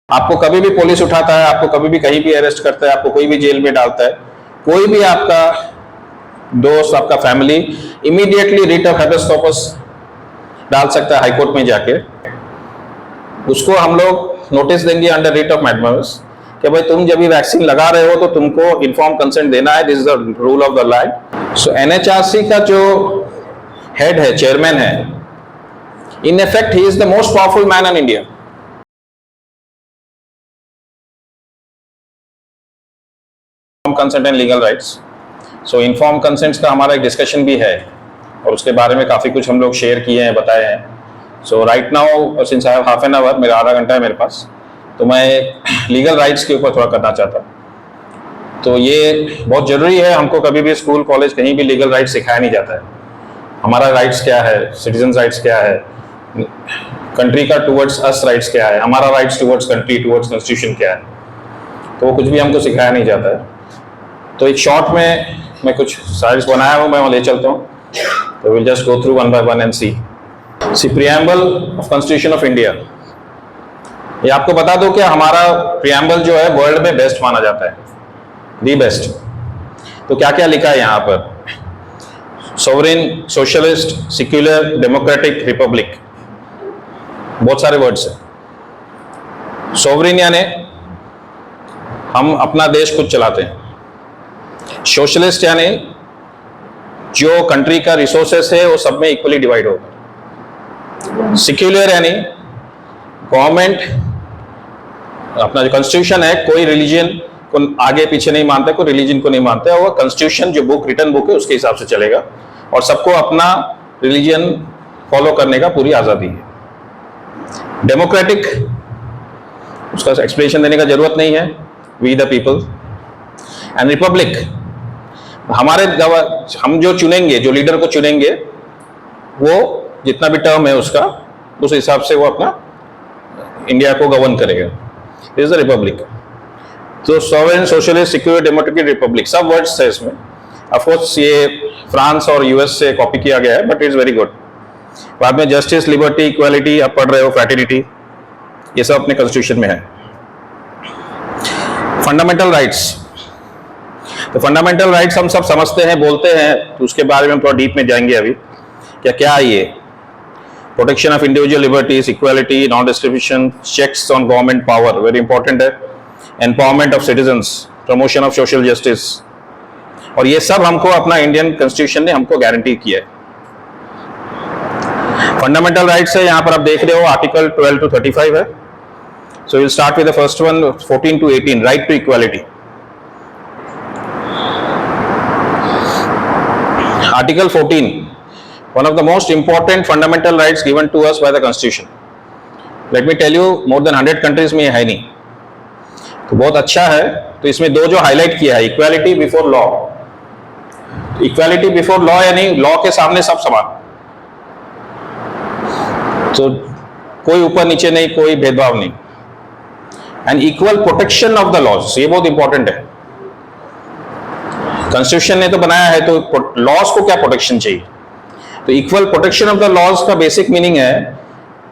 आपको कभी भी पुलिस उठाता है, आपको कभी भी कहीं भी अरेस्ट करता है, आपको कोई भी जेल में डालता है, कोई भी आपका दोस्त, आपका family immediately writ of habeas corpus डाल सकता है हाईकोर्ट में जाके। उसको हम लोग नोटिस देंगे अंडर रिट ऑफ मैडमस कि भाई तुम जब भी वैक्सीन लगा रहे हो तो तुमको इन्फॉर्म कंसेंट देना है, this is the rule of the land. So NHRC का जो हेड है, चेयरमैन है, in effect he is the most powerful man in India. Consent and legal rights. So inform consents का हमारा एक डिस्कशन भी है और उसके बारे में काफ़ी कुछ हम लोग शेयर किए हैं, बताए हैं। So right now since I have half an hour, मेरा आधा घंटा है मेरे पास, तो मैं लीगल राइट्स के ऊपर थोड़ा करना चाहता हूँ। तो ये बहुत ज़रूरी है, हमको कभी भी स्कूल कॉलेज कहीं भी लीगल राइट्स सिखाया नहीं जाता है। हमारा राइट्स क्या है, सिटीजन राइट्स क्या है, कंट्री का टूवर्ड्स अस राइट्स क्या है, हमारा rights towards country, towards constitution क्या है, तो वो कुछ भी हमको सिखाया नहीं जाता है। तो एक शॉर्ट में मैं कुछ स्लाइड्स बनाया हूँ, मैं वहाँ ले चलता हूँ, तो will just go through one by one and see preamble of constitution of India. ये आपको बता दो कि हमारा प्रियम्बल जो है वर्ल्ड में बेस्ट माना जाता है, दी बेस्ट। तो क्या क्या लिखा है यहाँ पर? Sovereign, socialist, secular, democratic, Republic, बहुत सारे वर्ड्स हैं। सोवरेन यानी हम अपना देश खुद चलाते हैं। सोशलिस्ट यानी जो कंट्री का रिसोर्सेस है वो सब में इक्वली डिवाइड होगा। सेक्युलर यानी गवर्नमेंट अपना जो कॉन्स्टिट्यूशन है, कोई रिलीजन को आगे पीछे नहीं मानता, कोई रिलीजन को नहीं मानता है, वो कॉन्स्टिट्यूशन जो बुक, रिटन बुक है, उसके हिसाब से चलेगा और सबको अपना रिलीजन फॉलो करने का पूरी आज़ादी है। डेमोक्रेटिक, उसका एक्सप्लेनेशन देने का जरूरत नहीं है, we the people. And republic, हमारे हम जो चुनेंगे, जो लीडर को चुनेंगे, वो जितना भी टर्म है उसका, उस हिसाब से वो अपना इंडिया को गवर्न करेगा। This is the republic. तो sovereign, socialist, secular, democratic, republic, सब वर्ड्स है इसमें। ऑफ कोर्स ये फ्रांस और यूएस से कॉपी किया गया है, बट इट्स वेरी गुड। बाद में जस्टिस, लिबर्टी, इक्वालिटी, आप पढ़ रहे हो, फ्रैटर्निटी, ये सब अपने कॉन्स्टिट्यूशन में है। फंडामेंटल राइट्स, तो फंडामेंटल राइट्स हम सब समझते हैं, बोलते हैं, तो उसके बारे में थोड़ा डीप में जाएंगे अभी। क्या है ये? Protection of individual liberties, equality, non discrimination, checks on government power, very important है, empowerment of citizens, promotion of social justice, और ये सब हमको अपना इंडियन कॉन्स्टिट्यूशन ने हमको गारंटी किया है। फंडामेंटल राइट्स है, यहाँ पर आप देख रहे हो आर्टिकल 12 to 35 है। So will start with the first one, 14 to 18, right to equality. Article 14, one of the most important fundamental rights given to us by the Constitution. Let me tell you, more than 100 countries में है नहीं, तो बहुत अच्छा है। तो इसमें दो जो हाईलाइट किया है, equality before law. Equality before law यानी लॉ के सामने सब समान, तो कोई ऊपर नीचे नहीं, कोई भेदभाव नहीं। And equal protection of the laws, ये बहुत इंपॉर्टेंट है। कॉन्स्टिट्यूशन ने तो बनाया है, तो लॉज को क्या प्रोटेक्शन चाहिए? तो equal protection of the laws का बेसिक मीनिंग है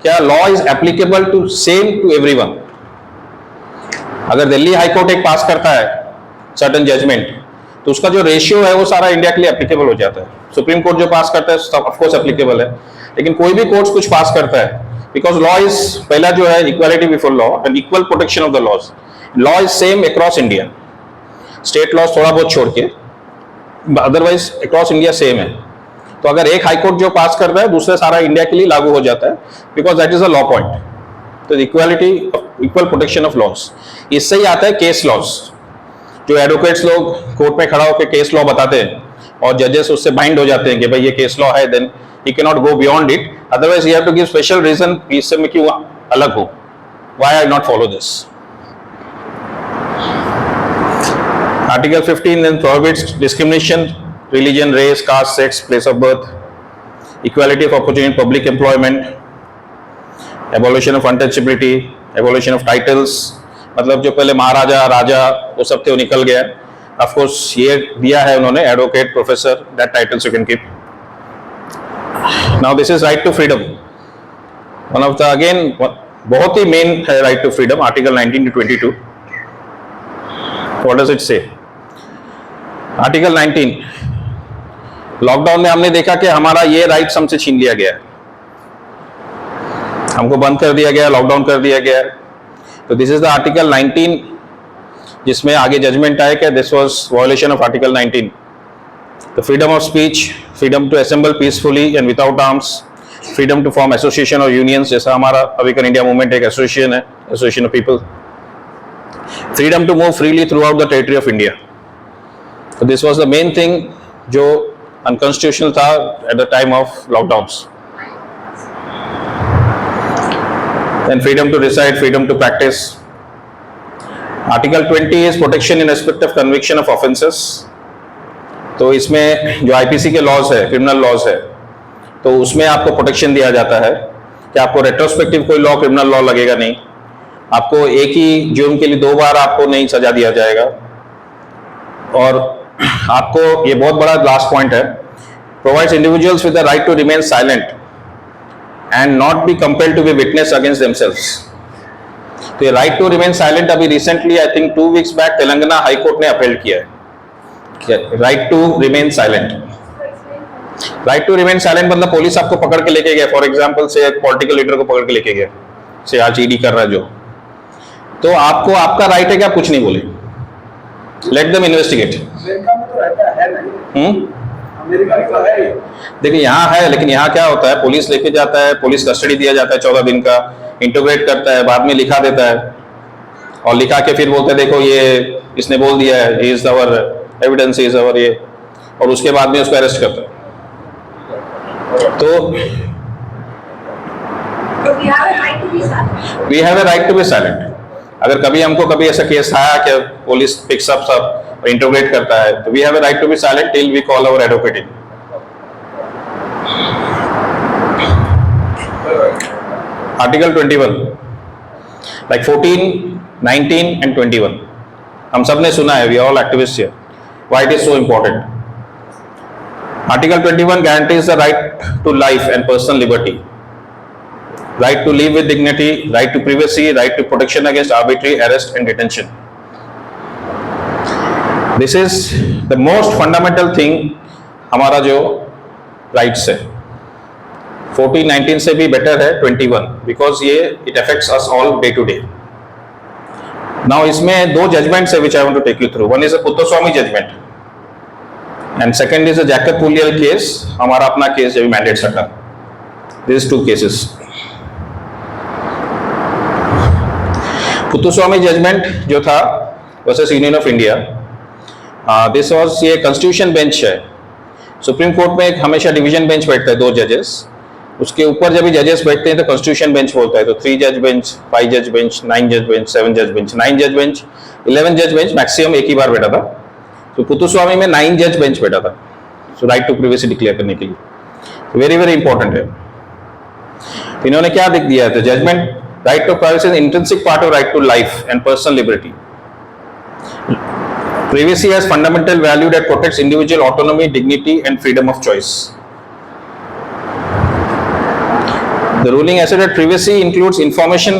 क्या law is applicable to same to everyone. अगर दिल्ली हाई कोर्ट एक पास करता है सर्टेन जजमेंट, तो उसका जो रेशियो है वो सारा इंडिया के लिए एप्लीकेबल हो जाता है। सुप्रीम कोर्ट जो पास करता है ऑफ कोर्स एप्लीकेबल है, लेकिन कोई भी कोर्ट कुछ पास करता है, बिकॉज लॉ इज, पहला जो है equality before law and equal protection of the laws. Law is same across India, state laws थोड़ा बहुत छोड़ के, अदरवाइज अक्रॉस इंडिया सेम है। तो अगर एक हाई कोर्ट जो पास करता है, दूसरे सारा इंडिया के लिए लागू हो जाता है, because that is a law point. तो equality, equal protection of laws, इससे ही आता है केस लॉज। जो एडवोकेट्स लोग कोर्ट में खड़ा होकर केस लॉ बताते हैं और जजेस उससे बाइंड हो जाते हैं कि भाई ये केस लॉ है, then you can not go beyond it, otherwise you have to give special reason, इससे मैं क्यों अलग हो, why I not follow this. Article 15 then prohibits discrimination, religion, race, caste, sex, place of birth, equality of opportunity in public employment, abolition of untouchability, abolition of titles, मतलब जो पहले महाराजा, राजा वो सब थे वो निकल गया। Of course ये दिया है उन्होंने, advocate, professor, that titles you can keep. Now this is right to freedom. One of the again बहुत ही मेन है right to freedom, article 19 to 22. What does it say? Article 19, lockdown में हमने देखा कि हमारा ये राइट्स हमसे छीन लिया गया है, हमको बंद कर दिया गया, लॉकडाउन कर दिया गया है. तो दिस इज द आर्टिकल 19, जिसमें आगे जजमेंट आया कि this was violation of article 19. The freedom of speech, freedom to assemble peacefully and without arms, freedom to form association और यूनियंस, जैसा हमारा अवेकन इंडिया मूवमेंट एक एसोसिएशन है, association of people. Freedom to move freely through the territory of India. तो this was the main thing जो unconstitutional था at the time of lockdowns. Then freedom to reside, freedom to practice. Article 20 is protection in respect of conviction of offences. तो इसमें जो IPC के laws है, criminal laws है, तो उसमें आपको प्रोटेक्शन दिया जाता है कि आपको रेट्रोस्पेक्टिव कोई लॉ, क्रिमिनल लॉ लगेगा नहीं, आपको एक ही जुर्म के लिए 2 बार आपको नहीं सजा दिया जाएगा. और आपको ये बहुत बड़ा लास्ट पॉइंट है, provides individuals with the right to remain silent and not be compelled to be witness against themselves. तो ये राइट टू रिमेन साइलेंट अभी recently I think 2 weeks back Telangana high court ने अपील किया है, right to remain silent. Right to remain silent मतलब police आपको पकड़ के लेके गया, फॉर एग्जांपल से एक पॉलिटिकल लीडर को पकड़ के लेके गया, से आज ईडी कर रहा है जो, तो आपको आपका राइट है कि आप कुछ नहीं बोले, लेट देम इन्वेस्टिगेट. देखिए यहाँ है, लेकिन यहाँ क्या होता है, पुलिस लेके जाता है, पुलिस कस्टडी दिया जाता है 14 दिन का, इंटोग्रेट करता है, बाद में लिखा देता है, और लिखा के फिर बोलते हैं देखो ये इसने बोल दिया है, he is our evidence, is our ये, और उसके बाद में उसको अरेस्ट करता है. तो we have a right to be silent. अगर कभी हमको कभी ऐसा केस आया कि पुलिस पिक्स अप सब इंटोग्रेट करता है, तो we have a right to be silent till we call our advocate in. Article 21, like 14, 19 and 21 हम सब ने सुना है, we all activist here. Why it is so important? Article 21 guarantees the right to life and personal liberty, right to live with dignity, right to privacy, right to protection against arbitrary arrest and detention. This is the most fundamental thing हमारा जो rights है. 14, 19 से भी better है 21, because ये it affects us all day to day. Now इसमें 2 judgments है which I want to take you through. One is a Puttoswamy judgment and second is a Jacob Pulial case, हमारा अपना case जब mandate सका. These 2 cases. पुत्तस्वामी judgement जो था versus union of India, this was ये constitution bench है. Supreme court में एक हमेशा डिवीजन बेंच बैठता है, 2 जजेस, उसके ऊपर जब भी जजेस बैठते हैं तो कॉन्स्टिट्यूशन बेंच बोलता है. तो 3 जज बेंच, 5 जज बेंच, 9 जज बेंच, 7 जज बेंच, 9 जज बेंच, 11 जज बेंच मैक्सिमम एक ही बार बैठा था. तो पुत्तस्वामी में 9 जज बेंच बैठा था, सो राइट टू प्रिवेसी डिक्लेयर करने के लिए. वेरी वेरी इंपॉर्टेंट है. इन्होंने क्या लिख दिया था? Judgement right to privacy is an intrinsic part of right to life and personal liberty. Privacy has fundamental value that protects individual autonomy, dignity and freedom of choice. The ruling has said that privacy includes information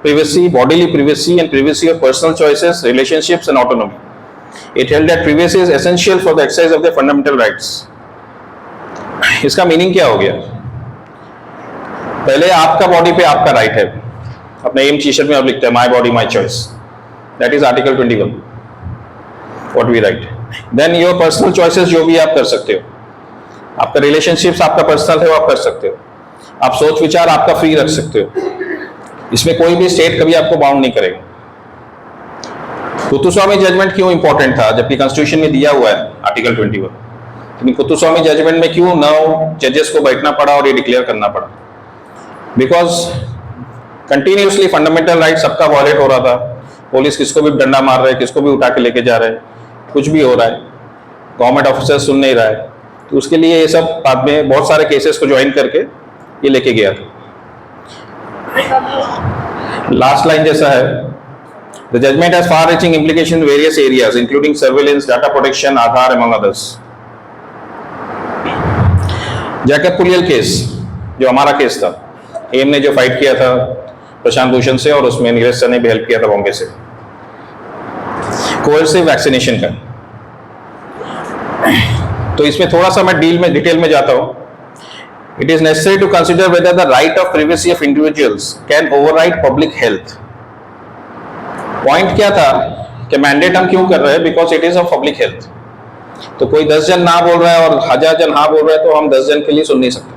privacy, bodily privacy and privacy of personal choices, relationships and autonomy. It held that privacy is essential for the exercise of their fundamental rights. इसका meaning क्या हो गया? पहले आपका body पे आपका right है, अपने एम टी शर्ट में आप लिखते हैं my body my choice, that is article 21 what we write. Then your personal choices जो भी आप कर सकते हो, आपका रिलेशनशिप्स आपका पर्सनल है वो आप कर सकते हो, आप सोच विचार आपका फ्री रख सकते हो, इसमें कोई भी स्टेट कभी आपको बाउंड नहीं करेगा. पुत्तस्वामी जजमेंट क्यों इंपॉर्टेंट था जबकि कॉन्स्टिट्यूशन में दिया हुआ है आर्टिकल 21? लेकिन पुत्तस्वामी जजमेंट में क्यों 9 जजेस को बैठना पड़ा और ये डिक्लेयर करना पड़ा? बिकॉज कंटिन्यूसली फंडामेंटल राइट सबका वॉयलेट हो रहा था. पुलिस किसको भी डंडा मार रहा है, किसको भी उठा के लेके जा रहा है, कुछ भी हो रहा है, गवर्नमेंट ऑफिसर सुन नहीं रहा है. तो उसके लिए ये सब बाद में बहुत सारे केसेस को ज्वाइन करके ये लेके गया था. लास्ट लाइन जैसा है, the judgment has far reaching implication in various areas including surveillance, data protection, Aadhaar among others. Jacob पुलियल case जो हमारा केस था, एम ने जो फाइट किया था प्रशांत भूषण से, और उसमें नीरज सर ने भी हेल्प किया था बॉम्बे से, कोएर्सिव वैक्सीनेशन का। तो इसमें थोड़ा सा मैं डिटेल में जाता हूं। It is necessary to consider whether the right of privacy of individuals can override public health. Point क्या था कि मैंडेट हम क्यों कर रहे हैं? Because it is of public health. तो कोई 10 जन ना बोल रहा है और 1000 जन हाँ बोल रहे हैं, तो हम 10 जन के लिए सुन नहीं सकते।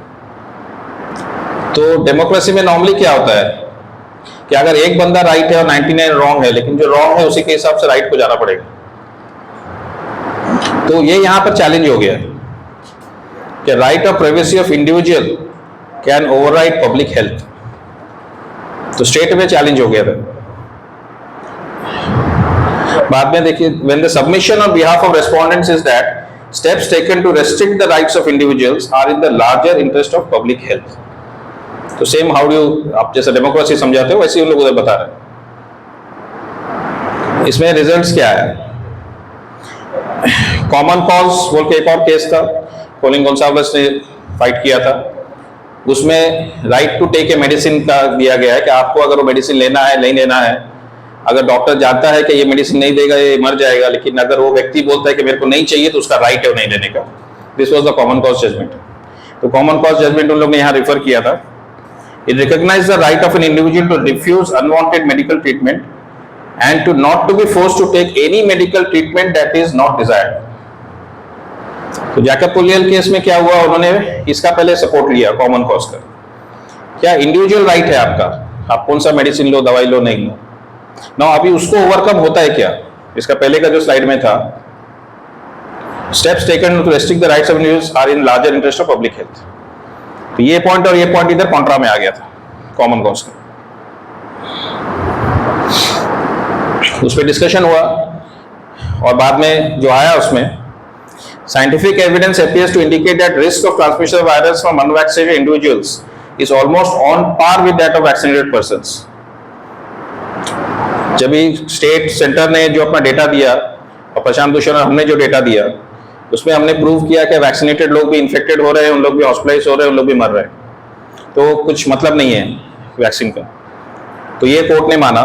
तो डेमोक्रेसी में नॉर्मली क्या होता है कि अगर एक बंदा राइट है और 99 रॉन्ग है, लेकिन जो रॉन्ग है उसी के हिसाब से राइट को जाना पड़ेगा। तो ये यहां पर चैलेंज हो गया कि right of privacy of individual can override public health. तो स्टेट में चैलेंज हो गया था। बाद में देखिए, when the submission on behalf of respondents is that steps taken to restrict the rights of individuals are in the larger interest of public health। तो same how do आप जैसे डेमोक्रेसी समझाते हो वैसे ही उन लोग उधर बता रहे हैं। इसमें रिजल्ट्स क्या है? कॉमन कॉज बोल के एक और केस था, कोलिन गोंसाल्विस ने फाइट किया था। उसमें right to take a medicine का दिया गया है कि आपको अगर वो मेडिसिन लेना है नहीं लेना है। अगर डॉक्टर जानता है कि ये मेडिसिन नहीं देगा, ये मर जाएगा, लेकिन अगर वो व्यक्ति बोलता है कि मेरे को नहीं चाहिए, तो उसका राइट है वो नहीं लेने का। This was the common cause judgement. तो कॉमन कॉज जजमेंट उन लोग ने यहाँ रिफर किया था। It recognize the right of an individual to refuse unwanted medical treatment and to not to be forced to take any medical treatment that is not desired. तो Jacob पुलियल case में क्या हुआ, उन्होंने इसका पहले सपोर्ट लिया कॉमन कॉज का। क्या इंडिविजुअल राइट है आपका, आप कौन सा मेडिसिन लो, दवाई लो, नहीं लो ना। अभी उसको ओवरकम होता है क्या? इसका पहले का जो स्लाइड में था, steps taken to restrict the rights of individuals are in larger interest of public health. तो ये पॉइंट और ये पॉइंट इधर कॉन्ट्रा में आ गया था कॉमन कॉज का। उस पर डिस्कशन हुआ और बाद में जो आया उसमें, scientific evidence appears to indicate that risk of transmission of virus from unvaccinated individuals is almost on par with that of vaccinated persons। जब भी स्टेट सेंटर ने जो अपना डेटा दिया और प्रशांत भूषण और हमने जो डेटा दिया, उसमें हमने प्रूव किया कि वैक्सीनेटेड लोग भी इन्फेक्टेड हो रहे हैं, उन लोग भी हॉस्पिटलाइज हो रहे हैं, उन लोग भी मर रहे हैं। तो कुछ मतलब नहीं है वैक्सीन का। तो ये कोर्ट ने माना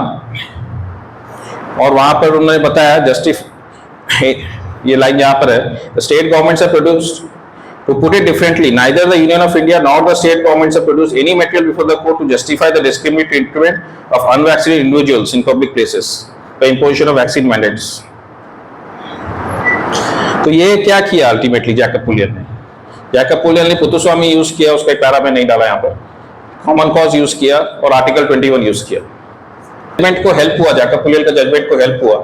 और वहां पर उन्होंने बताया ये लाइन यहाँ पर है, the state governments have produced, to put it differently, neither the Union of India nor the state governments have produced any material before the court to justify the discriminatory treatment of unvaccinated individuals in public places by imposition of vaccine mandates। तो ये क्या किया ultimately Jacob पुलियल ने? Jacob पुलियल ने Puttaswamy use किया, उसका एक para में नहीं डाला यहाँ पर, कॉमन कॉज यूज किया और आर्टिकल 21 यूज किया। जजमेंट को हेल्प हुआ, जैकब पुलियल का जजमेंट को हेल्प हुआ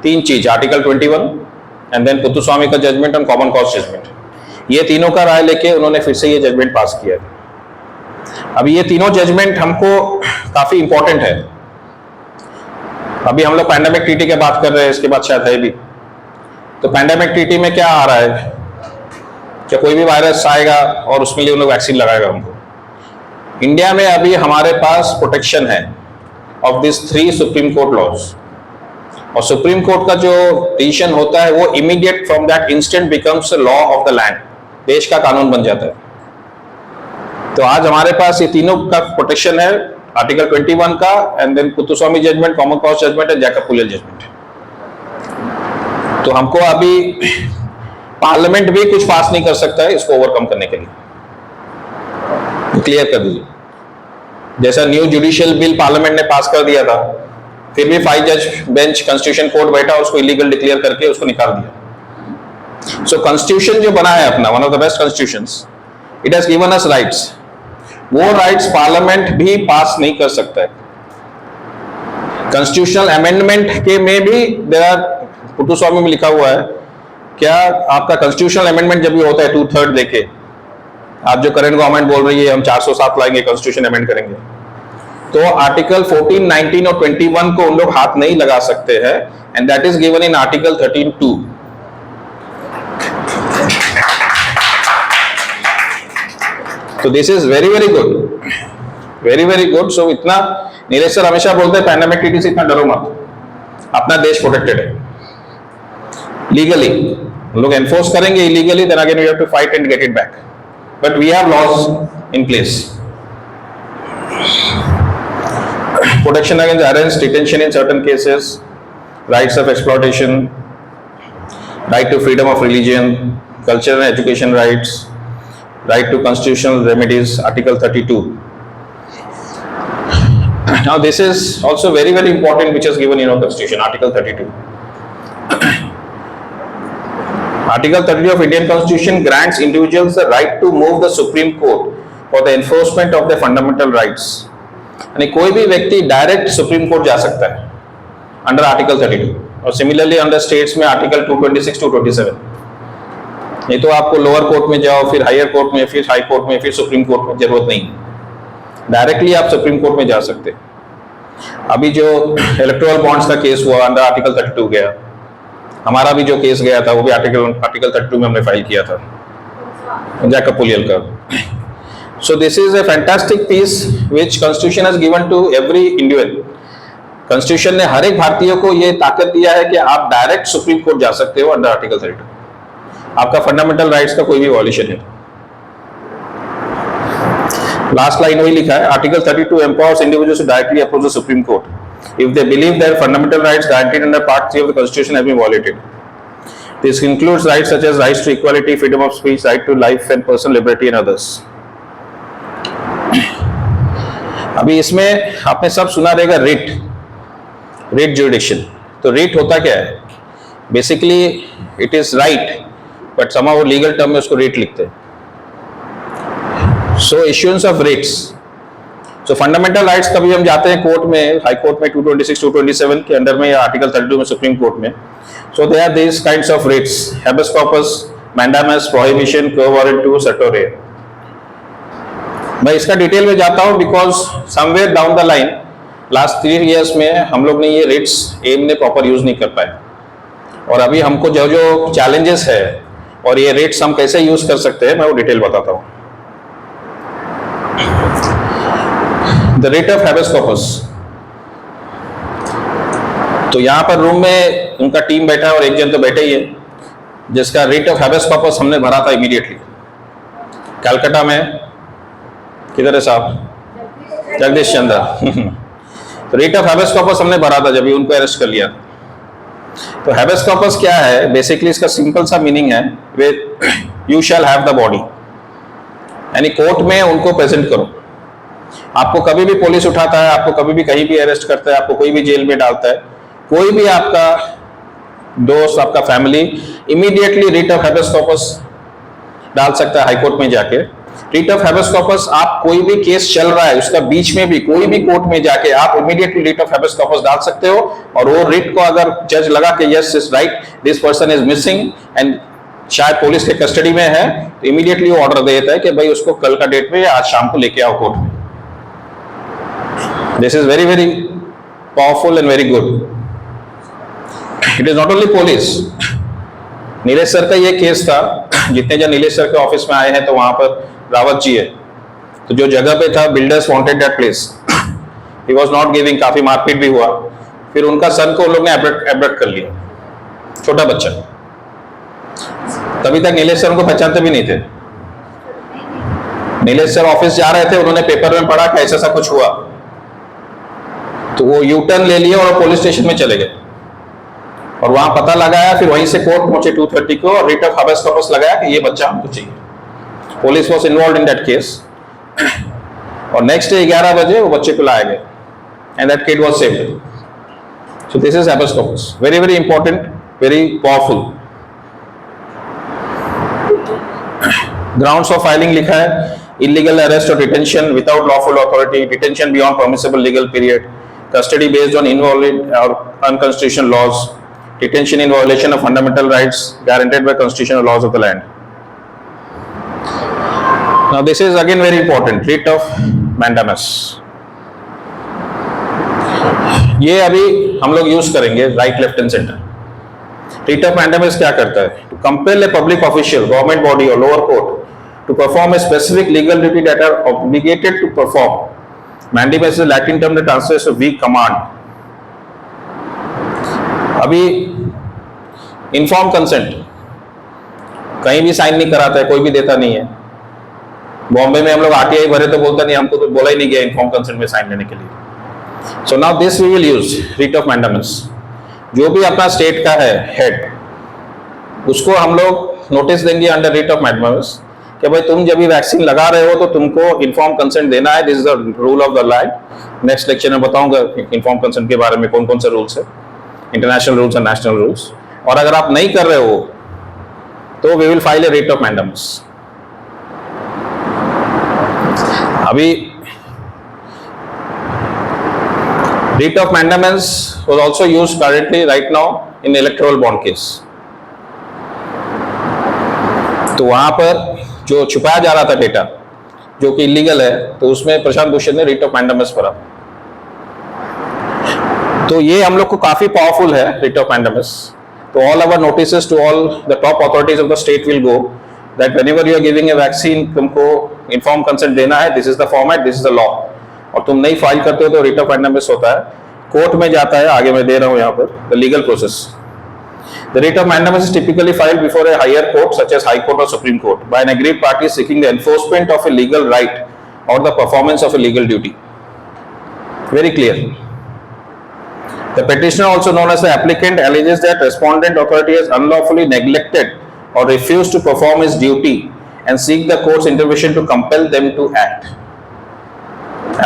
तीन चीज, आर्टिकल 21 एंड देन पुत्तुस्वामी का जजमेंट और कॉमन कॉज जजमेंट। ये तीनों का राय लेके उन्होंने फिर से ये जजमेंट पास किया। अभी ये तीनों जजमेंट हमको काफी इंपॉर्टेंट है। अभी हम लोग पैंडेमिक ट्रीटी की बात कर रहे हैं, इसके बाद शायद है भी। तो पैंडेमिक ट्रीटी में क्या आ रहा है कि कोई भी वायरस आएगा और उसके लिए उन लोग वैक्सीन लगाएगा हमको। इंडिया में अभी हमारे पास प्रोटेक्शन है of this 3 supreme court laws, और सुप्रीम कोर्ट का जो डिसीजन होता है वो immediate from that instant becomes law of the land, देश का कानून बन जाता है। तो आज हमारे पास ये तीनों का प्रोटेक्शन है, आर्टिकल 21 का and then Puttaswamy judgment, common cause judgment and Jacob Puliyel judgment. तो हमको अभी पार्लियामेंट भी कुछ पास नहीं कर सकता है इसको ओवरकम करने के लिए। क्लियर कर दीजिए, जैसा न्यू जुडिशियल बिल पार्लियामेंट ने पास कर दिया था, फिर भी 5 जज बेंच कॉन्स्टिट्यूशन कोर्ट बैठा, उसको इलीगल डिक्लेयर करके उसको निकाल दिया। सो कॉन्स्टिट्यूशन जो बना है अपना, one of the best constitutions, it has given us rights. वो राइट्स पार्लियामेंट भी पास नहीं कर सकता है। कॉन्स्टिट्यूशनल अमेंडमेंट के में भी देयर आर, पुत्तुस्वामी में लिखा हुआ है, क्या आपका कॉन्स्टिट्यूशनल अमेंडमेंट जब भी होता है 2/3 देके, आप जो करंट गवर्नमेंट बोल रही है हम 407 लाएंगे, कॉन्स्टिट्यूशन अमेंड करेंगे, तो आर्टिकल 14, 19 और 21 को उन लोग हाथ नहीं लगा सकते हैं, and that is given in article 13(2)। तो this is very very good, very very good. So इतना नीरज सर हमेशा बोलते हैं पैंडेमिक ट्रीटी से इतना डरो मत, अपना देश प्रोटेक्टेड है लीगली। लोग एनफोर्स करेंगे illegally, then again we have to fight and get it back, but we have laws in place. Protection against arrest, detention in certain cases, rights of exploitation, right to freedom of religion, cultural and education rights, right to constitutional remedies, Article 32. Now this is also very very important, which is given in our Constitution, Article 32. Article 32 of Indian Constitution grants individuals the right to move the Supreme Court for the enforcement of their fundamental rights. यानी कोई भी व्यक्ति direct supreme court जा सकता है under article 32, और similarly under states में article 226 227। नहीं तो आपको लोअर कोर्ट में जाओ, फिर हायर कोर्ट में, फिर हाई कोर्ट में, फिर सुप्रीम कोर्ट में, जरूरत नहीं, डायरेक्टली आप सुप्रीम कोर्ट में जा सकते। अभी जो इलेक्टोरल बॉन्ड्स का केस हुआ अंडर आर्टिकल 32 गया, हमारा भी जो केस गया था वो भी आर्टिकल 32 में हमने फाइल किया था, जैकब पुलियल का। So this is a fantastic piece which Constitution has given to every individual. Constitution ने हर एक भारतीय को ये ताकत दिया है कि आप डायरेक्ट सुप्रीम कोर्ट जा सकते हो अंडर आर्टिकल 32। आपका फंडामेंटल राइट्स का कोई भी वॉल्यूशन है। लास्ट लाइन वही लिखा है, article 32 empowers individuals to directly approach the Supreme Court if they believe their fundamental rights guaranteed under Part 3 of the Constitution have been violated. This includes rights such as rights to equality, freedom of speech, right to life and personal liberty and others. अभी इसमें आपने सब सुना रहेगा rate jurisdiction. तो rate होता क्या है? Basically it is right, but somehow legal term में उसको रेट लिखते हैं। So issuance of writs, so fundamental rights कभी हम जाते हैं कोर्ट में, हाई कोर्ट में 226 227 के अंडर में या आर्टिकल 32 में सुप्रीम कोर्ट में। So they are this kinds of writs, habeas corpus, mandamus, prohibition, quo warranto टू, सटोरे। मैं इसका डिटेल में जाता हूं because somewhere down the line last 3 years में हम लोग ने ये रेट्स एम ने प्रॉपर यूज नहीं कर पाए, और अभी हमको जो जो चैलेंजेस है और ये रेट्स हम कैसे यूज कर सकते हैं मैं वो डिटेल बताता हूं। The rate of habeas corpus, तो यहां पर रूम में उनका टीम बैठा है और एक जन तो बैठे ही है जिसका रेट ऑफ हैबेस कॉर्पस हमने भरा था इमीडिएटली कलकत्ता में। किधर है साहब? जगदीश चंद्र। तो रेट ऑफ हैबेस कॉर्पस हमने भरा था जब भी उनको अरेस्ट कर लिया। तो हैबेस कॉर्पस क्या है? बेसिकली इसका सिंपल सा मीनिंग है, way you shall have the body, यानी कोर्ट में उनको प्रेजेंट करो। आपको कभी भी पुलिस उठाता है, आपको कभी भी कहीं भी अरेस्ट करता है, आपको कोई भी जेल में डालता है, कोई भी आपका दोस्त, आपका family immediately writ of habeas corpus डाल सकता है हाईकोर्ट में जाके। रिट ऑफ हैबेस कॉर्पस, आप कोई भी केस चल रहा है उसका बीच में भी कोई भी कोर्ट में जाके आप immediately writ of habeas corpus डाल सकते हो, और वो रिट को अगर जज लगा कि yes is right, this person is missing and शायद पुलिस के कस्टडी में है, तो इमीडिएटली वो ऑर्डर देता है कि भाई उसको कल का डेट में या आज शाम को लेके आओ कोर्ट में। This is very very powerful and very good. It is not only police. Nilesh sir का ये केस था, जितने जन नीलेश सर के ऑफिस में आए हैं तो वहां पर रावत जी है, तो जो जगह पे था builders wanted that place, he was not giving, काफी मारपीट भी हुआ, फिर उनका सन को उन लोग ने एब्डक्ट कर लिया, छोटा बच्चा। तभी तक नीलेश सर उनको पहचानते भी नहीं थे। नीलेश सर ऑफिस जा रहे थे, उन्होंने पेपर में पढ़ा कि ऐसा कुछ हुआ, तो वो यू टर्न ले लिया और पुलिस स्टेशन में चले गए, और वहां पता लगाया, फिर वहीं से कोर्ट पहुंचे 230 को, और रिट ऑफ हैबेस कॉर्पस लगाया कि ये बच्चा हमको चाहिए। Police was involve in that case, और नेक्स्ट डे 11 बजे वो बच्चे को लाया गया, and that kid was saved. So this is habeas corpus, very very important, very powerful. Grounds of filing लिखा है, इलीगल अरेस्ट और detention without lawful authority, detention beyond permissible legal period, custody based on invalid or unconstitutional laws, detention in violation of fundamental rights guaranteed by constitutional laws of the land. Now this is again very important, writ of mandamus. ये अभी हम लोग use करेंगे right, left and centre. writ of mandamus क्या करता है? To compel a public official, government body or lower court to perform a specific legal duty that are obligated to perform. Mandamus is a Latin term that translates to weak command. अभी inform consent कहीं भी sign नहीं कराता है, कोई भी देता नहीं है। बॉम्बे में हम लोग आरटीआई भरे तो बोलता नहीं, हमको तो बोला ही नहीं गया इन्फॉर्म कंसेंट में साइन लेने के लिए। So now this we will use writ of mandamus. जो भी अपना स्टेट का है हेड, उसको हम लोग नोटिस देंगे अंडर रिट ऑफ मैंडामस कि भाई तुम जब भी वैक्सीन लगा रहे हो तो तुमको इन्फॉर्म कंसेंट देना है। This is the rule of the land. Next lecture में बताऊंगा इन्फॉर्म कंसेंट के बारे में, कौन कौन से रूल्स है, इंटरनेशनल रूल्स और नेशनल रूल्स। और अगर आप नहीं कर रहे हो तो we will file a writ of mandamus. अभी writ of mandamus was also used currently right now in electoral bond case. तो वहां पर जो छुपाया जा रहा था डेटा जो कि इलीगल है, तो उसमें प्रशांत भूषण ने रिट ऑफ मैंडामस भरा। तो ये हम लोग को काफी पावरफुल है रिट ऑफ मैंडामस। तो all our notices to all the top authorities of the state will go that whenever you are giving a vaccine तुमको इन्फॉर्म कंसेंट देना है, this is the format, this is the law. और तुम नहीं file करते हो तो writ of mandamus होता है, कोर्ट में जाता है। आगे मैं दे रहा हूं यहाँ पर the legal process. The writ of mandamus is typically filed before a higher court such as High Court or Supreme Court by an aggrieved party seeking the enforcement of a legal right or the performance of a legal duty. Very clear. The petitioner, also known as the applicant, alleges that respondent authority has unlawfully neglected or refused to perform its duty and seek the court's intervention to compel them to act.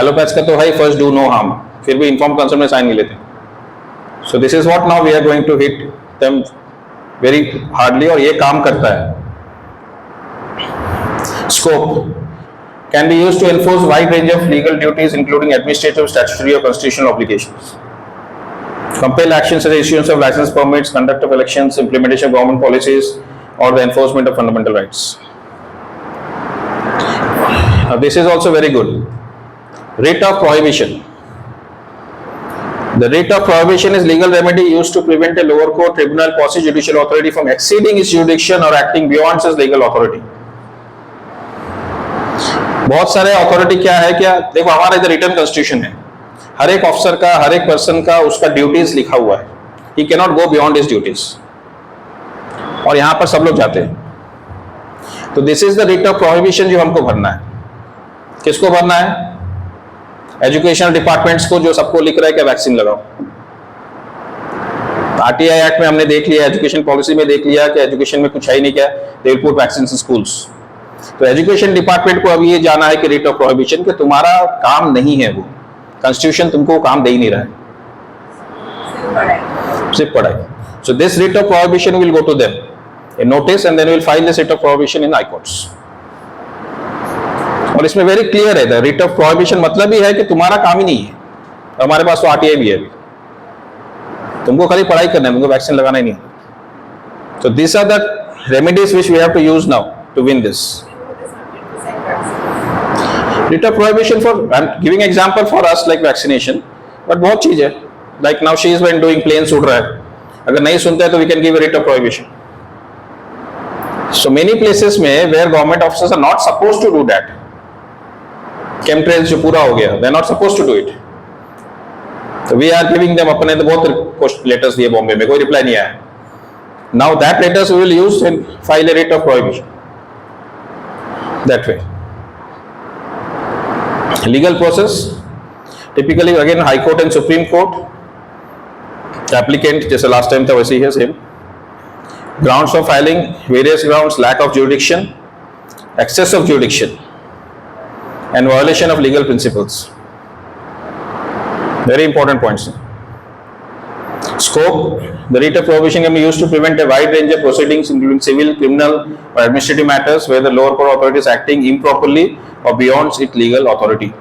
Allopathy का तो है first do no harm, फिर भी informed consent में sign नहीं लेते। So this is what now we are going to hit them very hardly, और ये काम करता है। Scope can be used to enforce wide range of legal duties including administrative, statutory or constitutional obligations. Compel actions such as issuance of license permits, conduct of elections, implementation of government policies or the enforcement of fundamental rights. Now this is also very good. Writ of prohibition. The writ of prohibition is legal remedy used to prevent a lower court, tribunal, quasi judicial authority from exceeding its jurisdiction or acting beyond its legal authority. बहुत सारे authority क्या है, क्या देखो हमारा इधर return constitution है, हर एक ऑफिसर का, हर एक पर्सन का उसका ड्यूटीज लिखा हुआ है, he can not go beyond his duties, और यहाँ पर सब लोग जाते हैं। तो this is the writ of prohibition जो हमको भरना है। किसको भरना है? एजुकेशनल डिपार्टमेंट्स को, जो सबको लिख रहा है कि वैक्सीन लगाओ। आरटीआई एक्ट में हमने देख लिया, एजुकेशन पॉलिसी में देख लिया कि एजुकेशन में कुछ है ही नहीं, क्या they will put vaccine in schools. तो एजुकेशन डिपार्टमेंट को अभी ये जाना है कि रिट ऑफ प्रोहिबिशन कि तुम्हारा काम नहीं है, वो कॉन्स्टिट्यूशन तुमको काम दे ही नहीं रहा है, सिर्फ पढ़ाई। So this writ of prohibition will go to them a notice and then will file this writ of prohibition in high courts. और इसमें वेरी क्लियर है, रिट ऑफ प्रोहिबिशन मतलब ही है कि तुम्हारा काम ही नहीं है। हमारे पास तो आरटीआई भी है अभी, तुमको खाली पढ़ाई करना है, तुमको वैक्सीन लगाना ही नहीं। So these are the remedies which we have to use now to win this. Writ of prohibition for, I'm giving example for us like vaccination, but बहुत चीज है, like now she is when doing planes उड़ रहा है, अगर नहीं सुनते तो we can give a writ of prohibition. So many places में where government officers are not supposed to do that, chemtrails जो पूरा हो गया, they are not supposed to do it. So we are giving them, अपने तो बहुत letters दिए बॉम्बे में, कोई रिप्लाई नहीं आया। Now that letters we will use and file a writ of prohibition. That way. Legal process, typically again High Court and Supreme Court. The applicant, जैसे last time था वैसे ही है same. Grounds of filing, various grounds: lack of jurisdiction, excess of jurisdiction, and violation of legal principles. Very important points. Scope, the writ of prohibition can be used to prevent a wide range of proceedings including civil, criminal or administrative matters where the lower court authority is acting improperly or beyond its legal authority.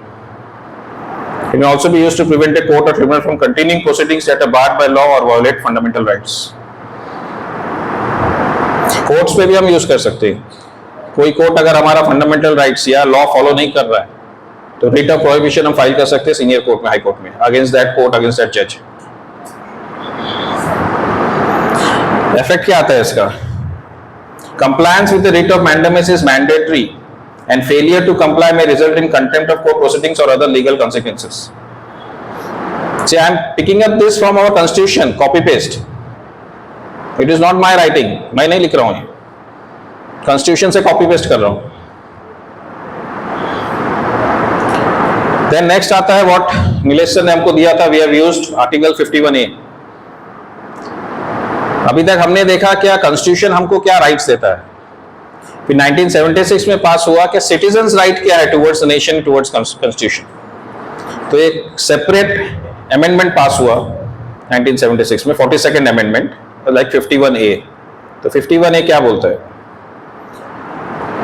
It may also be used to prevent a court or tribunal from continuing proceedings that are barred by law or violate fundamental rights. Courts पे भी हम use कर सकते हैं। कोई court अगर हमारा fundamental rights या लॉ फॉलो नहीं कर रहा है तो रिट ऑफ प्रोहिबिशन हम फाइल कर सकते हैं सीनियर कोर्ट में, हाई कोर्ट में, against that court, against that जज। इफेक्ट क्या आता है इसका? Compliance with the writ of mandamus is mandatory and failure to comply may result in contempt of court proceedings or other legal consequences. See, I am picking up this from our constitution, copy paste. It is not my writing, मैं नहीं लिख रहा हूँ, constitution से copy paste कर रहा हूँ। Then next आता है what? नीलेश सर ने हमको दिया था, we have used article 51A। अभी तक हमने देखा क्या कॉन्स्टिट्यूशन हमको क्या राइट्स देता है। फिर 1976 में पास हुआ कि सिटीजन्स राइट क्या है टुवर्ड्स नेशन, टुवर्ड्स कॉन्स्टिट्यूशन। तो एक सेपरेट अमेंडमेंट पास हुआ 1976 में, 42nd अमेंडमेंट, लाइक 51A। तो 51A क्या बोलता है?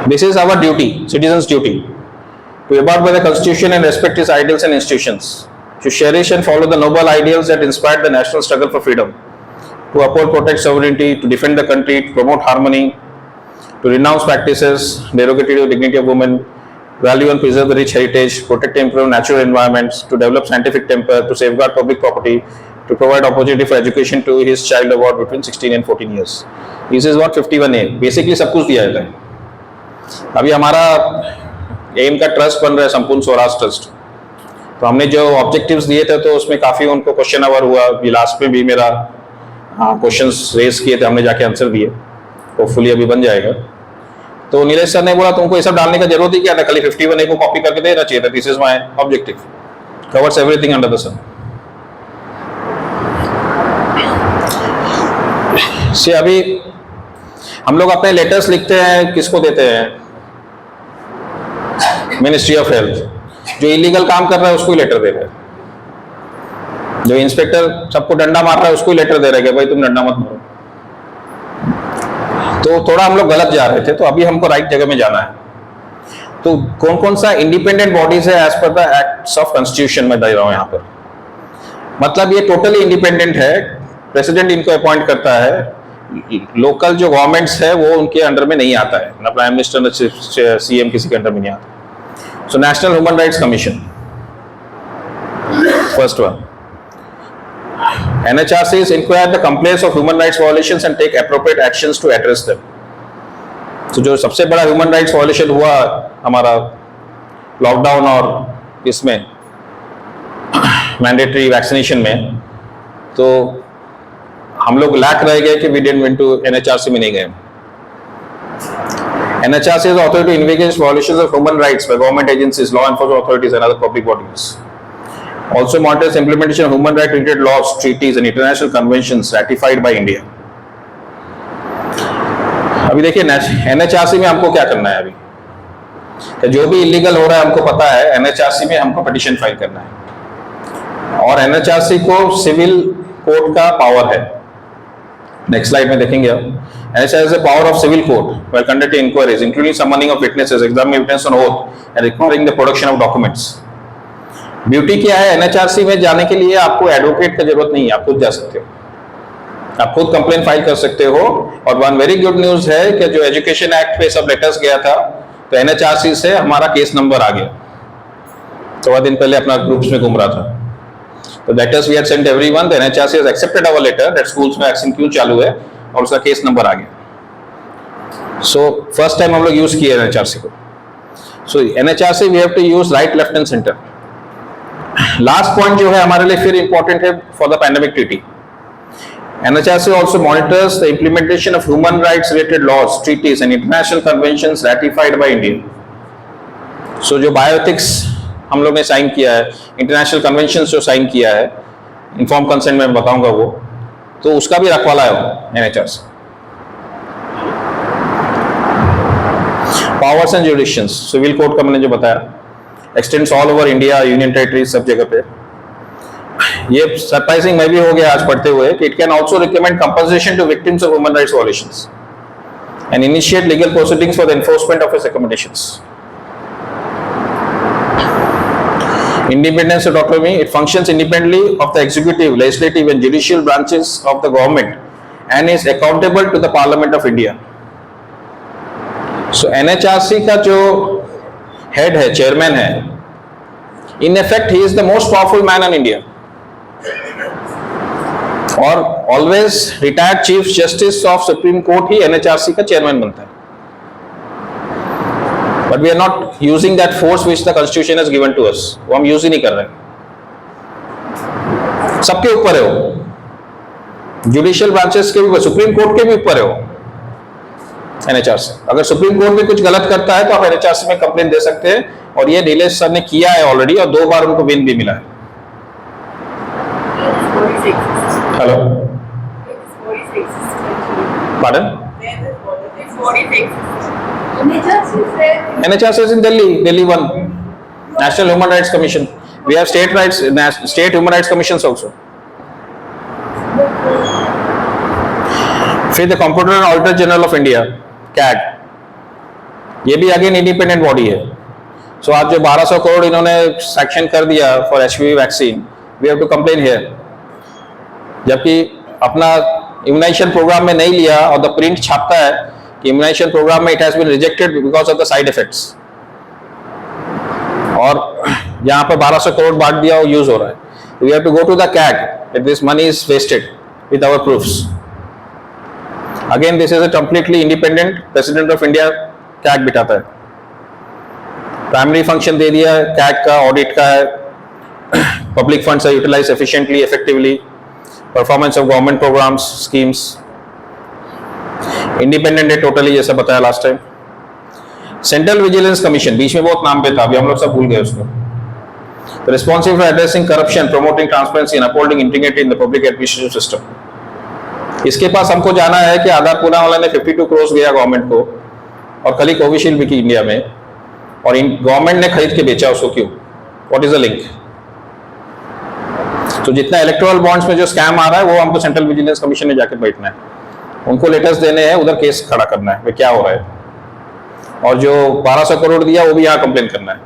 This is our duty, citizens duty, to abide by the Constitution and respect its ideals and institutions, to cherish and follow the noble ideals that inspired the national struggle for freedom, to uphold, protect sovereignty, to defend the country, to promote harmony, to renounce practices derogatory to the dignity of women, value and preserve the rich heritage, protect and improve natural environments, to develop scientific temper, to safeguard public property, to provide opportunity for education to his child award between 16 and 14 years. This is what 51A basically सब कुछ दिया जाता है। अभी हमारा M का trust बन रहा है संपूर्ण स्वराज ट्रस्ट। तो हमने जो ऑब्जेक्टिव्स दिए थे तो उसमें काफी उनको क्वेश्चन आवर हुआ, लास्ट में भी मेरा क्वेश्चंस रेज किए थे, हमने जाके आंसर दिए, होपफुली अभी बन जाएगा। तो नीलेश सर ने बोला तुमको ये सब डालने का जरूरत ही क्या था, खाली 51A को कॉपी करके देना चाहिए था। This is my objective, covers everything under the sun. से अभी हम लोग अपने लेटर्स लिखते हैं, किसको देते हैं? Ministry of health. जो इलीगल काम कर रहा है उसको ही लेटर दे रहे हैं, जो इंस्पेक्टर सबको डंडा मार रहा है उसको ही लेटर दे रहे हैं कि भाई तुम डंडा मत मारो। तो थोड़ा हम लोग गलत जा रहे थे, तो अभी हमको राइट जगह में जाना है। तो कौन कौन सा इंडिपेंडेंट बॉडीज है as per the acts of constitution में दे रहा हूं यहाँ पर। मतलब ये टोटली इंडिपेंडेंट है, प्रेसिडेंट इनको अपॉइंट करता है, लोकल जो गवर्नमेंट्स है वो उनके अंडर में नहीं आता है, ना प्राइम मिनिस्टर ना सीएम किसी के अंडर में नहीं आता। So National Human Rights Commission, first one. NHRCs inquire the complaints of human rights violations and take appropriate actions to address them. So जो सबसे बड़ा human rights violation हुआ हमारा लॉकडाउन और इसमें मैंडेटरी वैक्सीनेशन में, तो हम लोग लैक रह गए कि we didn't went to NHRC में नहीं गए। NHRC is authority to investigate violations of human rights by government agencies, law enforcement authorities and other public bodies. Also monitors implementation of human rights related laws, treaties and international conventions ratified by India. अभी देखिए NHRC में हमको क्या करना है। अभी कि जो भी इलीगल हो रहा है हमको पता है, NHRC में हमको पिटीशन फाइल करना है और NHRC को सिविल कोर्ट का पावर है। नेक्स्ट स्लाइड में देखेंगे आप। NHRC has the power of civil court while conducting inquiries, including summoning of witnesses, examining evidence on oath, and requiring the production of documents. Beauty क्या है, NHRC में जाने के लिए आपको एडवोकेट की जरूरत नहीं है, आप खुद जा सकते हो, आप खुद कंप्लेंट फाइल कर सकते हो। और वन वेरी गुड न्यूज है कि जो एजुकेशन एक्ट पे सब लेटर्स गया था, तो NHRC से हमारा केस नंबर आ गया। थोड़ा दिन पहले अपना ग्रुप्स में घूम रहा था, तो letters we had sent everyone, the NHRC has accepted our letter that schools में वैक्सीन क्यों चालू है और उसका केस नंबर आ गया। सो फर्स्ट टाइम हम लोग यूज किए NHRC को। So NHRC we have to use right, left and centre. Last point जो है हमारे लिए फिर इंपॉर्टेंट है for the pandemic treaty. NHRC also monitors the implementation of human rights related laws, treaties and international conventions ratified by India. So जो bioethics हम लोग ने साइन किया है, इंटरनेशनल कन्वेंशन जो साइन किया है, इन्फॉर्म कंसेंट में बताऊंगा वो, तो उसका भी रखवाला है NHRC। Powers and jurisdictions, civil court का मैंने जो बताया, extends all over India, union territory, सब जगह पे। ये सरप्राइजिंग मैं भी हो गया आज पढ़ते हुए कि it can also recommend compensation to victims of human rights violations and initiate legal proceedings for the enforcement of its recommendations. Independence and autonomy, it functions independently of the executive, legislative and judicial branches of the government and is accountable to the Parliament of India. So NHRC का जो head है, chairman है, in effect he is the most powerful man in India. और always retired Chief Justice of Supreme Court he NHRC का chairman बनता है। But we are not using that force which the Constitution has given to us. वो हम use ही नहीं कर रहे। सबके ऊपर है वो, जुडिशियल ब्रांचेस के भी, सुप्रीम कोर्ट के भी ऊपर है वो NHRC। अगर सुप्रीम कोर्ट भी कुछ गलत करता है तो आप NHRC में कंप्लेंट दे सकते हैं, और ये नीलेश सर ने किया है ऑलरेडी और 2 बार उनको विन भी मिला है। Hello. Pardon? NHRC is in Delhi 1, National Human Rights Commission. We have state human rights commissions also. फिर the computer and auditor general of India CAG, ये भी अगेन इंडिपेंडेंट बॉडी है. सो आज जो 1200 करोड़ इन्होंने सेक्शन कर दिया for HPV vaccine, we have to complain here. जबकि अपना इम्यूनाइजेशन प्रोग्राम में नहीं लिया और द प्रिंट छापता है कि इम्यूनाइजेशन प्रोग्राम में it has been rejected because of the side effects, और यहाँ पर 1200 करोड़ बांट दिया और यूज हो रहा है. We have to go to the CAG that this money is wasted with our proofs. Again this is a completely independent president of India CAG बिठाता है. प्राइमरी फंक्शन दे दिया कैग का, ऑडिट का है, public funds are utilise efficiently effectively, performance of government programmes schemes, independent है totally, जैसा बताया last time. Central vigilance commission बीच में बहुत नाम पे था, अभी हम लोग सब भूल गए उसको. Responsible for addressing corruption, promoting transparency and upholding integrity in the public administration system. इसके पास हमको जाना है कि आधार पूना वाला ने 52 करोड़ दिया गवर्नमेंट को, और कल ही कोविशील्ड भी की इंडिया में, और गवर्नमेंट ने खरीद के बेचा उसको. क्यों? What is the link? तो जितना इलेक्टोरल बॉन्ड्स में जो स्कैम आ रहा है वो हमको सेंट्रल विजिलेंस कमीशन में जाके बैठना है, उनको लेटर्स देने हैं, उधर केस खड़ा करना है वे क्या हो रहा है, और जो 1200 करोड़ दिया वो भी यहाँ कंप्लेन करना है.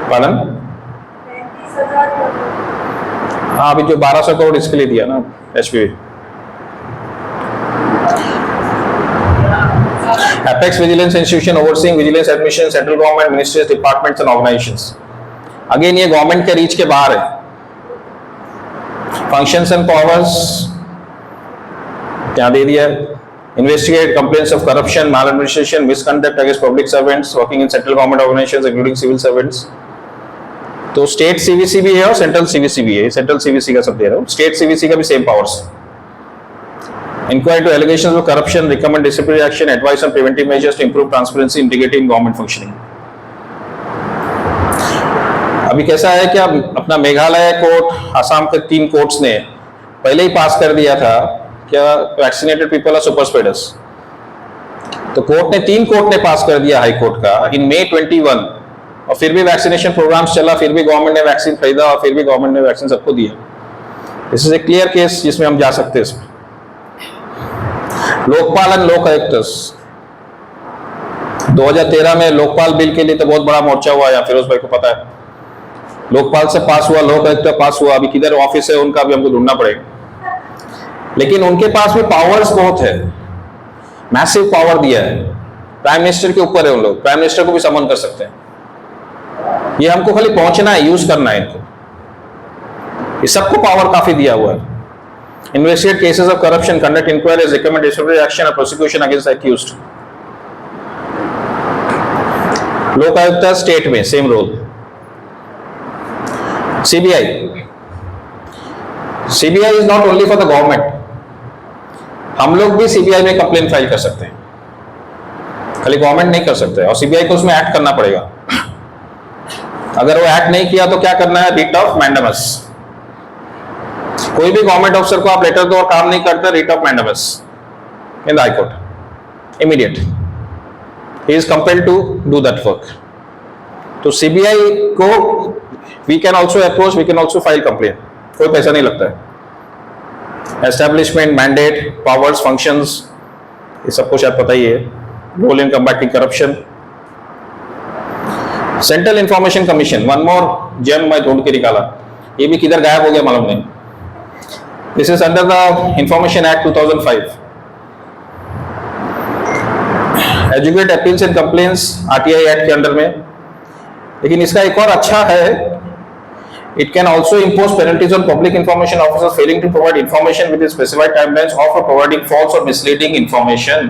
पालन? हाँ, अभी जो 1200 करोड़ इसके लिए दिया ना HPV. Apex Vigilance Institution overseeing vigilance administration, central government, ministries, departments and organizations. Again ये गवर्नमेंट के रीच के बाहर है. फंक्शंस एंड पावर्स क्या दे दिया? Investigate complaints of corruption, maladministration, misconduct against public servants working in central government organisations including civil servants. तो state CVC भी है और सेंट्रल CVC भी है. सेंट्रल CVC का सब दे रहा हूँ, स्टेट CVC का भी same powers. Inquiry to allegations of corruption, recommend disciplinary action, advise on preventive measures to improve transparency, integrity in government functioning. अभी कैसा है कि अब अपना मेघालय कोर्ट, आसाम के 3 कोर्ट्स ने पहले ही पास कर दिया था क्या vaccinated people are super spreaders. तो कोर्ट ने 3 कोर्ट ने पास कर दिया हाई कोर्ट का इन May 21, और फिर भी वैक्सीनेशन प्रोग्राम्स चला, फिर भी गवर्नमेंट ने वैक्सीन खरीदा और फिर भी गवर्नमेंट ने वैक्सीन सबको दिया. This is a clear case जिसमें हम जा सकते हैं. इसमें लोकपाल एंड लोक आयुक्तस 2013 में लोकपाल बिल के लिए तो बहुत बड़ा मोर्चा हुआ, या फिरोज भाई को पता है. लोकपाल से पास हुआ, लोक आयुक्त पास हुआ, अभी किधर ऑफिस है उनका भी हमको ढूंढना पड़ेगा. लेकिन उनके पास भी पावर्स बहुत है, मैसिव पावर दिया है. प्राइम मिनिस्टर के ऊपर है उन लोग, प्राइम मिनिस्टर को भी समन कर सकते हैं. ये हमको खाली पहुंचना है, यूज करना है इनको. ये सबको पावर काफी दिया हुआ है. Investigate cases of corruption, conduct inquiries, recommend disciplinary action or prosecution against the accused. लोक आयुक्त स्टेट में same role. CBI is not only for the government. हम लोग भी CBI में कंप्लेन फाइल कर सकते हैं, खाली गवर्नमेंट नहीं कर सकते, और CBI को उसमें एक्ट करना पड़ेगा. अगर वो एक्ट नहीं किया तो क्या करना है? Writ of mandamus. कोई भी गवर्नमेंट ऑफिसर को आप लेटर दो और काम नहीं करते, writ of mandamus in the high court immediate. He is compelled to do that work. तो CBI को we can also approach, we can also file complain, कोई पैसा नहीं लगता है. एस्टेब्लिशमेंट, मैंडेट, पावर्स, फंक्शंस, ये सब कुछ आप पता ही है. Role in combating corruption. Central information commission, one more gem मैं ढूंढ के निकाला, ये भी किधर गायब हो गया मालूम नहीं. This is under the Information Act 2005. Educate appeals and complaints RTI Act के अंडर में. लेकिन इसका एक और अच्छा है, it can also impose penalties on public information officers failing to provide information within specified timelines or for providing false or misleading information.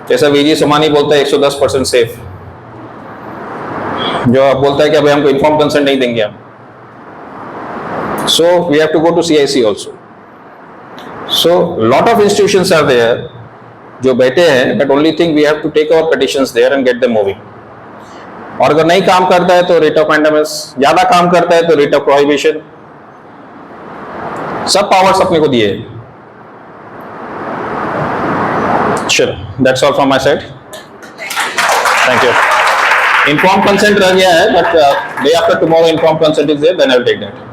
जैसा VG Somani बोलता है 110% सेफ, जो बोलता है कि अभी हमको इन्फॉर्म कंसेंट नहीं देंगे हम. So we have to go to CIC also. So lot of institutions are there जो बैठे हैं, but only thing we have to take our petitions there and get them moving. और अगर नहीं काम करता है तो रिट ऑफ मैंडेमस, ज्यादा काम करता है तो रिट ऑफ प्रोहिबिशन। सब पावर्स अपने को दिए। चलो, that's all from my side, thank you. Inform consent रह गया है, but day after tomorrow inform consent is there, then I will take that.